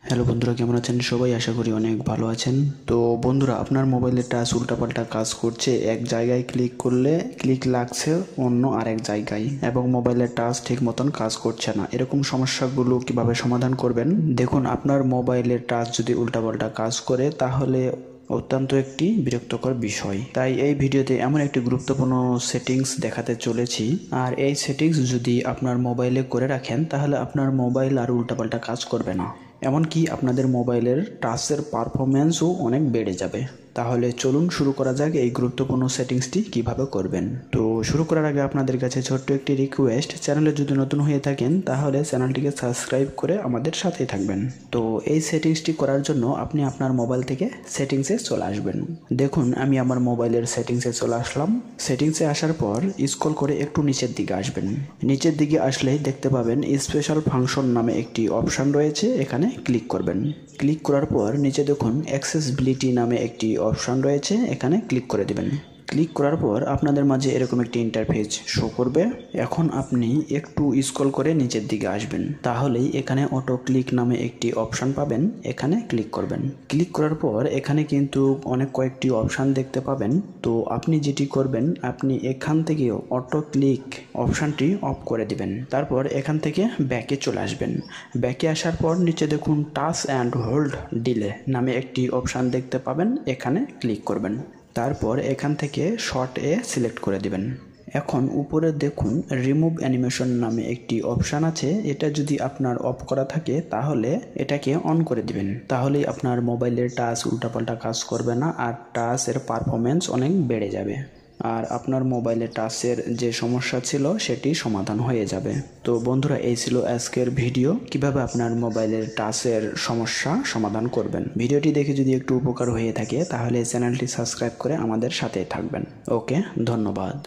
Hello বন্ধুরা, কেমন আছেন সবাই? আশা করি অনেক ভালো আছেন। তো বন্ধুরা, আপনার মোবাইলের টাচ উল্টাপাল্টা কাজ করছে। এক জায়গায় ক্লিক করলে ক্লিক লাগছে অন্য আরেক জায়গায়, এবং মোবাইলের টাচ ঠিক মতন কাজ করছে না। এরকম সমস্যাগুলো কিভাবে সমাধান করবেন দেখুন। আপনার মোবাইলের টাচ যদি উল্টাপাল্টা কাজ করে তাহলে অত্যন্ত একটি বিরক্তকর বিষয়। তাই এই ভিডিওতে এমন একটি গুরুত্বপূর্ণ সেটিংস দেখাতে চলেছি। আর এই সেটিংস যদি আপনার মোবাইলে করে রাখেন তাহলে আপনার মোবাইল আর উল্টাপাল্টা কাজ করবে না। এমনকি আপনাদের মোবাইলের টাচের পারফরমেন্সও অনেক বেড়ে যাবে। তাহলে চলুন শুরু করা যাক এই গুরুত্বপূর্ণ সেটিংসটি কিভাবে করবেন। তো শুরু করার আগে আপনাদের কাছে ছোট্ট একটি রিকোয়েস্ট, চ্যানেলে যদি নতুন হয়ে থাকেন তাহলে চ্যানেলটিকে সাবস্ক্রাইব করে আমাদের সাথেই থাকবেন। তো এই সেটিংসটি করার জন্য আপনি আপনার মোবাইল থেকে সেটিংসে চলে আসবেন। দেখুন, আমি আমার মোবাইলের সেটিংসে চলে আসলাম। সেটিংসে আসার পর স্ক্রল করে একটু নিচের দিকে আসবেন। নিচের দিকে আসলেই দেখতে পাবেন স্পেশাল ফাংশন নামে একটি অপশান রয়েছে, এখানে ক্লিক করবেন। ক্লিক করার পর নিচে দেখুন অ্যাক্সেসিবিলিটি নামে একটি অপশান রয়েছে, এখানে ক্লিক করে দেবেন। ক্লিক করার পর আপনাদের মাঝে এরকম একটি ইন্টারফেস শো করবে। এখন আপনি একটু স্ক্রল করে নিচের দিকে আসবেন, তাহলেই এখানে অটো ক্লিক নামে একটি অপশান পাবেন, এখানে ক্লিক করবেন। ক্লিক করার পর এখানে কিন্তু অনেক কয়েকটি অপশান দেখতে পাবেন। তো আপনি যেটি করবেন, আপনি এখান থেকে অটো ক্লিক অপশানটি অফ করে দিবেন। তারপর এখান থেকে ব্যাকে চলে আসবেন। ব্যাকে আসার পর নিচে দেখুন টাচ অ্যান্ড হোল্ড ডিলে নামে একটি অপশান দেখতে পাবেন, এখানে ক্লিক করবেন। তারপর এখান থেকে শর্ট এ সিলেক্ট করে দিবেন। এখন উপরে দেখুন রিমুভ অ্যানিমেশন নামে একটি অপশান আছে, এটা যদি আপনার অফ করা থাকে তাহলে এটাকে অন করে দিবেন। তাহলেই আপনার মোবাইলের টাচ উল্টাপাল্টা কাজ করবে না, আর টাচের পারফরমেন্স অনেক বেড়ে যাবে। আর আপনার মোবাইলে টাচের যে সমস্যা ছিল সেটি সমাধান হয়ে যাবে। তো বন্ধুরা, এই ছিল আজকের ভিডিও, কিভাবে আপনার মোবাইলের টাচের সমস্যা সমাধান করবেন। ভিডিওটি দেখে যদি একটু উপকার হয়ে থাকে তাহলে চ্যানেলটি সাবস্ক্রাইব করে আমাদের সাথে থাকবেন। ওকে, ধন্যবাদ।